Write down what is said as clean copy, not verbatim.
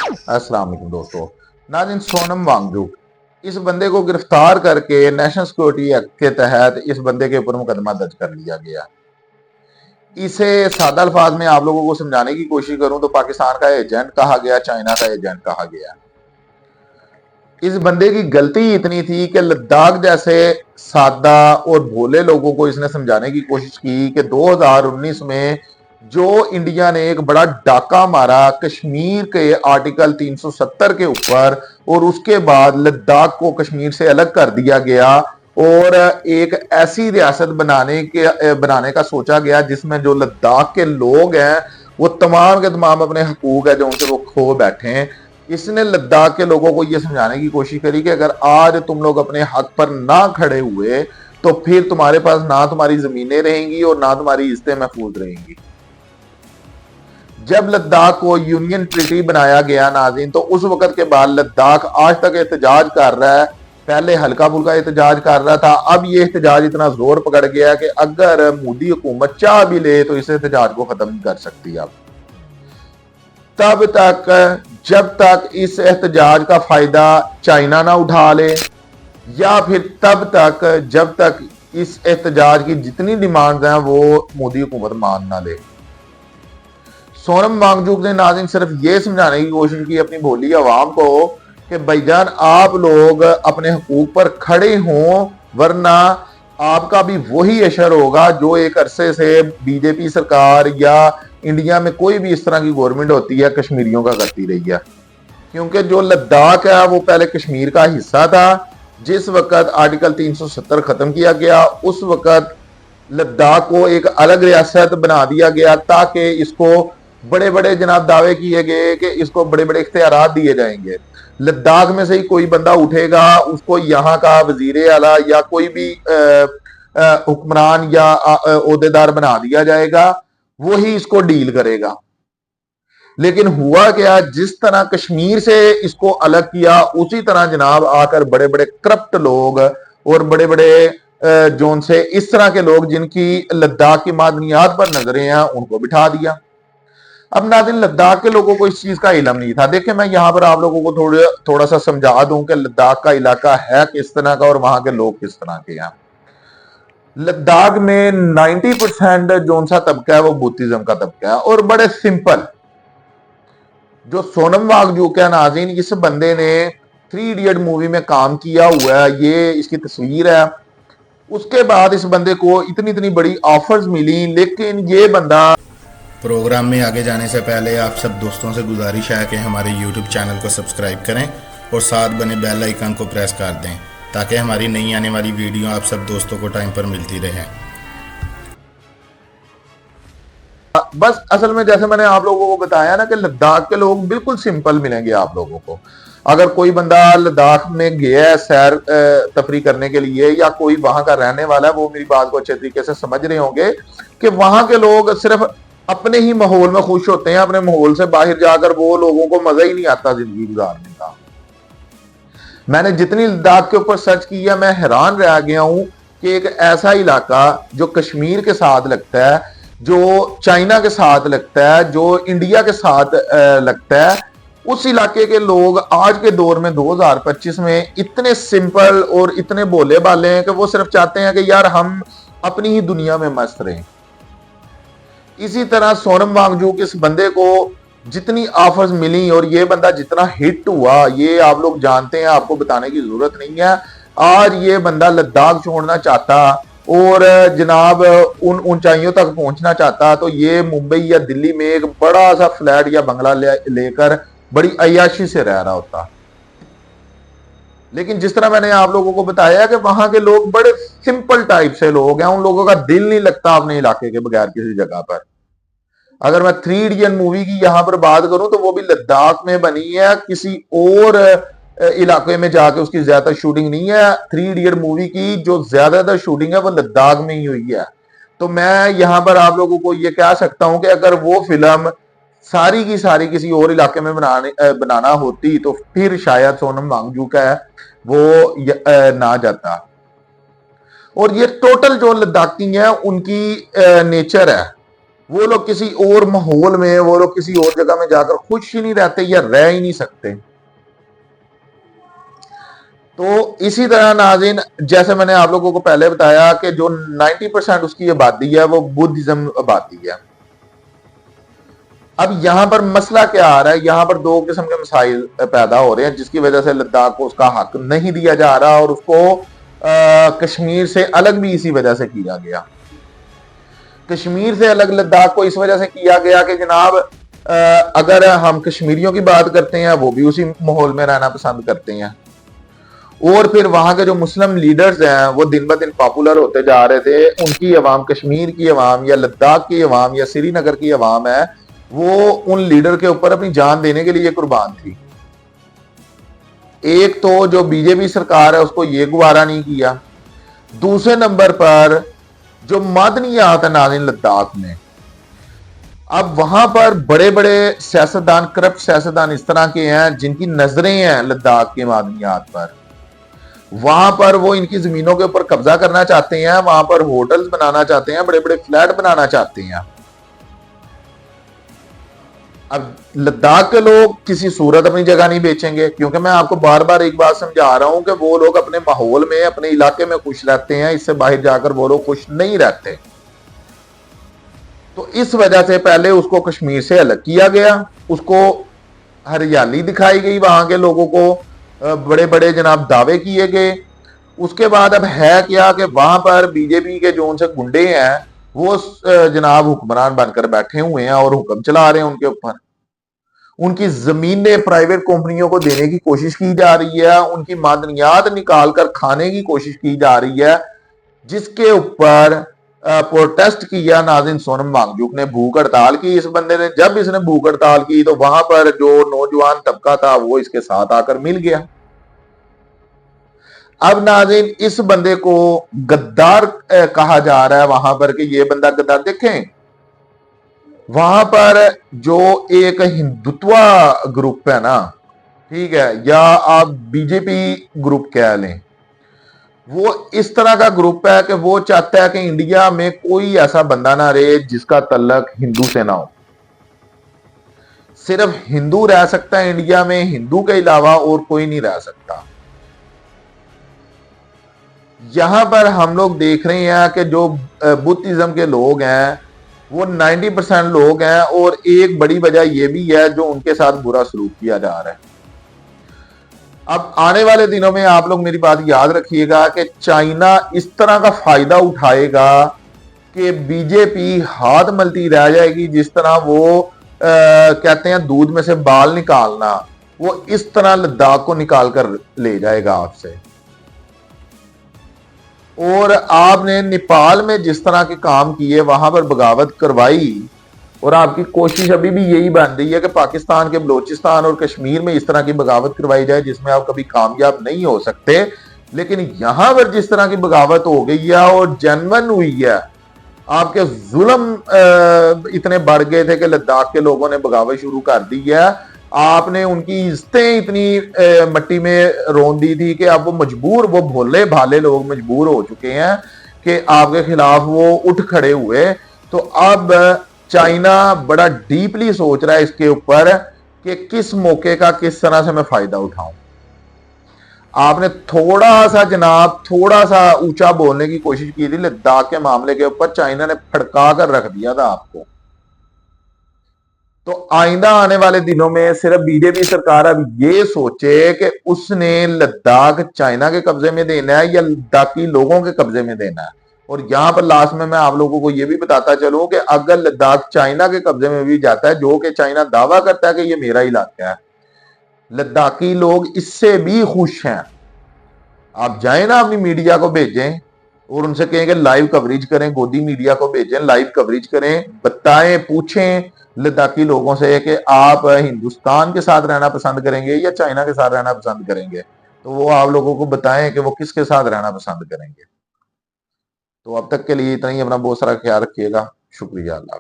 अस्सलाम वालेकुम दोस्तों। नाज़रीन, सोनम वांगचुक, इस बंदे को गिरफ्तार करके नेशनल सिक्योरिटी एक्ट के तहत इस बंदे के ऊपर मुकदमा दर्ज कर लिया गया। इसे सादा अल्फाज में आप लोगों को समझाने की कोशिश करूं तो पाकिस्तान का एजेंट कहा गया, चाइना का एजेंट कहा गया। इस बंदे की गलती इतनी थी कि लद्दाख जैसे सादा और भोले लोगों को इसने समझाने की कोशिश की कि 2019 में जो इंडिया ने एक बड़ा डाका मारा कश्मीर के आर्टिकल 370 के ऊपर, और उसके बाद लद्दाख को कश्मीर से अलग कर दिया गया और एक ऐसी रियासत बनाने का सोचा गया जिसमें जो लद्दाख के लोग हैं वो तमाम के तमाम अपने हकूक है जो उनसे वो खो बैठे हैं। इसने लद्दाख के लोगों को यह समझाने की कोशिश करी कि अगर आज तुम लोग अपने हक पर ना खड़े हुए तो फिर तुम्हारे पास ना तुम्हारी जमीनें रहेंगी और ना तुम्हारी इज्जतें महफूज रहेंगी। जब लद्दाख को यूनियन ट्रीटी बनाया गया नाज़रीन, तो उस वक्त के बाद लद्दाख आज तक एहतजाज कर रहा है। पहले हल्का फुल्का एहतजाज कर रहा था, अब ये एहतजाज इतना जोर पकड़ गया कि अगर मोदी हुकूमत चाह भी ले तो इस एहतजाज को खत्म नहीं कर सकती। अब तब तक जब तक इस एहतजाज का फायदा चाइना ना उठा ले, या फिर तब तक जब तक इस एहतजाज की जितनी डिमांड्स हैं वो मोदी हुकूमत मान ना ले। सोनम वांगचुक ने नाज़रीन सिर्फ ये समझाने की कोशिश की अपनी भोली आवाम को कि भाईजान आप लोग अपने हकूक पर खड़े हों, वरना आपका भी वही अशर होगा जो एक अरसे से बीजेपी सरकार या इंडिया में कोई भी इस तरह की गवर्नमेंट होती है कश्मीरियों का करती रही है। क्योंकि जो लद्दाख है वो पहले कश्मीर का हिस्सा था। जिस वक्त आर्टिकल 370 खत्म किया गया उस वक्त लद्दाख को एक अलग रियासत बना दिया गया ताकि इसको बड़े बड़े जनाब दावे किए गए कि इसको बड़े बड़े इख्तियारात दिए जाएंगे। लद्दाख में से ही कोई बंदा उठेगा, उसको यहाँ का वजीर आला या कोई भी हुक्मरान या ओहदेदार बना दिया जाएगा, वही इसको डील करेगा। लेकिन हुआ क्या, जिस तरह कश्मीर से इसको अलग किया उसी तरह जनाब आकर बड़े बड़े करप्ट लोग और बड़े बड़े जोन से इस तरह के लोग जिनकी लद्दाख की मादनियात पर नजरें हैं उनको बिठा दिया। अब नाज़रीन, लद्दाख के लोगों को इस चीज का इल्म नहीं था। देखिए, मैं यहां पर आप लोगों को थोड़ा सा समझा दूं कि लद्दाख का इलाका है किस तरह का और वहां के लोग किस तरह के हैं। लद्दाख में 90% जोन सा तबका है वो बुद्धिज्म का तबका है और बड़े सिंपल। जो सोनम वांगचुक है नाज़रीन, इस बंदे ने 3 इडियट मूवी में काम किया हुआ है, ये इसकी तस्वीर है। उसके बाद इस बंदे को इतनी इतनी बड़ी ऑफर्स मिली, लेकिन ये बंदा प्रोग्राम में आगे जाने से पहले आप सब दोस्तों से गुजारिश है कि हमारे YouTube चैनल को सब्सक्राइब करें और साथ बने बेल आइकन को प्रेस कर दें ताकि हमारी नई आने वाली वीडियो आप सब दोस्तों को टाइम पर मिलती रहे। बस असल में जैसे मैंने आप लोगों को बताया ना कि लद्दाख के लोग बिल्कुल सिंपल मिलेंगे आप लोगों को। अगर कोई बंदा लद्दाख में गया है सैर तफरी करने के लिए या कोई वहां का रहने वाला है, वो मेरी बात को अच्छे तरीके से समझ रहे होंगे कि वहां के लोग सिर्फ अपने ही माहौल में खुश होते हैं। अपने माहौल से बाहर जाकर वो लोगों को मजा ही नहीं आता जिंदगी गुजारने का। मैंने जितनी लद्दाख के ऊपर सर्च किया मैं हैरान रह गया हूं कि एक ऐसा इलाका जो कश्मीर के साथ लगता है, जो चाइना के साथ लगता है, जो इंडिया के साथ लगता है, उस इलाके के लोग आज के दौर में 2025 में इतने सिंपल और इतने भोले भाले हैं कि वो सिर्फ चाहते हैं कि यार हम अपनी ही दुनिया में मस्त रहें। इसी तरह सोनम वांगचुक, इस बंदे को जितनी ऑफर्स मिली और ये बंदा जितना हिट हुआ ये आप लोग जानते हैं, आपको बताने की जरूरत नहीं है। आज ये बंदा लद्दाख छोड़ना चाहता और जनाब उन ऊंचाइयों तक पहुंचना चाहता तो ये मुंबई या दिल्ली में एक बड़ा सा फ्लैट या बंगला लेकर बड़ी अय्याशी से रह रहा होता। लेकिन जिस तरह मैंने आप लोगों को बताया कि वहां के लोग बड़े सिंपल टाइप से लोग हैं, उन लोगों का दिल नहीं लगता अपने इलाके के बगैर किसी जगह पर। अगर मैं 3 इडियट मूवी की यहां पर बात करूं तो वो भी लद्दाख में बनी है, किसी और इलाके में जाके उसकी ज्यादा शूटिंग नहीं है। 3 इडियट मूवी की जो ज्यादातर शूटिंग है वो लद्दाख में ही हुई है। तो मैं यहां पर आप लोगों को ये कह सकता हूं कि अगर वो फिल्म सारी की सारी किसी और इलाके में बनाना होती तो फिर शायद सोनम वांगचुक है वो ना जाता। और ये टोटल जो लद्दाखी है उनकी नेचर है वो लोग किसी और माहौल में, वो लोग किसी और जगह में जाकर खुश ही नहीं रहते या रह ही नहीं सकते। तो इसी तरह नाज़रीन, जैसे मैंने आप लोगों को पहले बताया कि जो 90% उसकी आबादी है वो बुद्धिज्म आबादी है। अब यहां पर मसला क्या आ रहा है, यहां पर दो किस्म के मसाइल पैदा हो रहे हैं जिसकी वजह से लद्दाख को उसका हक नहीं दिया जा रहा, और उसको कश्मीर से अलग भी इसी वजह से किया गया। कश्मीर से अलग लद्दाख को इस वजह से किया गया कि जनाब अगर हम कश्मीरियों की बात करते हैं, वो भी उसी माहौल में रहना पसंद करते हैं, और फिर वहां के जो मुस्लिम लीडर्स हैं वो दिन ब दिन पॉपुलर होते जा रहे थे। उनकी अवाम, कश्मीर की अवाम या लद्दाख की अवाम या श्रीनगर की अवाम है, वो उन लीडर के ऊपर अपनी जान देने के लिए कुर्बान थी। एक तो जो बीजेपी सरकार है उसको ये गवारा नहीं किया, दूसरे नंबर पर जो मादनियात है नाज़रीन लद्दाख में, अब वहां पर बड़े बड़े सियासतदान, करप्ट सियासतदान इस तरह के हैं जिनकी नजरें हैं लद्दाख के मादनियात पर। वहां पर वो इनकी जमीनों के ऊपर कब्जा करना चाहते हैं, वहां पर होटल्स बनाना चाहते हैं, बड़े बड़े फ्लैट बनाना चाहते हैं। अब लद्दाख के लोग किसी सूरत अपनी जगह नहीं बेचेंगे, क्योंकि मैं आपको बार बार एक बात समझा रहा हूं कि वो लोग अपने माहौल में, अपने इलाके में खुश रहते हैं, इससे बाहर जाकर वो लोग खुश नहीं रहते। तो इस वजह से पहले उसको कश्मीर से अलग किया गया, उसको हरियाली दिखाई गई, वहां के लोगों को बड़े बड़े जनाब दावे किए गए। उसके बाद अब है क्या कि वहां पर बीजेपी के जो उनसे गुंडे हैं वो जनाब हुक्मरान बनकर बैठे हुए हैं और हुक्म चला रहे हैं उनके ऊपर। उनकी जमीनें प्राइवेट कंपनियों को देने की कोशिश की जा रही है, उनकी मादनियात निकाल कर खाने की कोशिश की जा रही है, जिसके ऊपर प्रोटेस्ट किया नाज़रीन सोनम वांगचुक ने, भूख हड़ताल की इस बंदे ने। जब इसने भूख हड़ताल की तो वहां पर जो नौजवान तबका था वो इसके साथ आकर मिल गया। अब नाज़रीन इस बंदे को गद्दार कहा जा रहा है वहां पर, कि ये बंदा गद्दार। देखें वहां पर जो एक हिंदुत्वा ग्रुप है ना, ठीक है, या आप बीजेपी ग्रुप कह लें, वो इस तरह का ग्रुप है कि वो चाहता है कि इंडिया में कोई ऐसा बंदा ना रहे जिसका तल्लक हिंदू से ना हो। सिर्फ हिंदू रह सकता है इंडिया में, हिंदू के अलावा और कोई नहीं रह सकता। यहां पर हम लोग देख रहे हैं कि जो बुद्धिज्म के लोग हैं वो 90% लोग हैं, और एक बड़ी वजह यह भी है जो उनके साथ बुरा सलूक किया जा रहा है। अब आने वाले दिनों में आप लोग मेरी बात याद रखिएगा कि चाइना इस तरह का फायदा उठाएगा कि बीजेपी हाथ मलती रह जाएगी, जिस तरह वो कहते हैं दूध में से बाल निकालना, वो इस तरह लद्दाख को निकाल कर ले जाएगा आपसे। और आपने नेपाल में जिस तरह के काम किए, वहां पर बगावत करवाई, और आपकी कोशिश अभी भी यही बन रही है कि पाकिस्तान के बलोचिस्तान और कश्मीर में इस तरह की बगावत करवाई जाए जिसमें आप कभी कामयाब नहीं हो सकते। लेकिन यहां पर जिस तरह की बगावत हो गई है और जेन्युइन हुई है, आपके जुल्म इतने बढ़ गए थे कि लद्दाख के लोगों ने बगावत शुरू कर दी है। आपने उनकी इज्जतें इतनी मट्टी में रोन दी थी कि अब वो मजबूर, वो भोले भाले लोग मजबूर हो चुके हैं कि आपके खिलाफ वो उठ खड़े हुए। तो अब चाइना बड़ा डीपली सोच रहा है इसके ऊपर कि किस मौके का किस तरह से मैं फायदा उठाऊं। आपने थोड़ा सा जनाब, थोड़ा सा ऊंचा बोलने की कोशिश की थी लद्दाख के मामले के ऊपर, चाइना ने फड़का कर रख दिया था आपको। तो आइंदा आने वाले दिनों में सिर्फ बीजेपी सरकार अब ये सोचे कि उसने लद्दाख चाइना के कब्जे में देना है या लद्दाखी लोगों के कब्जे में देना है। और यहां पर लास्ट में मैं आप लोगों को यह भी बताता चलूं कि अगर लद्दाख चाइना के कब्जे में भी जाता है, जो कि चाइना दावा करता है कि ये मेरा इलाका है, लद्दाखी लोग इससे भी खुश हैं। आप जाए ना, अपनी मीडिया को भेजें और उनसे कहें कि लाइव कवरेज करें, गोदी मीडिया को भेजें, लाइव कवरेज करें, बताएं, पूछें लद्दाखी लोगों से कि आप हिंदुस्तान के साथ रहना पसंद करेंगे या चाइना के साथ रहना पसंद करेंगे। तो वो आप लोगों को बताएं कि वो किसके साथ रहना पसंद करेंगे। तो अब तक के लिए इतना ही। अपना बहुत सारा ख्याल रखिएगा। शुक्रिया। अल्लाह।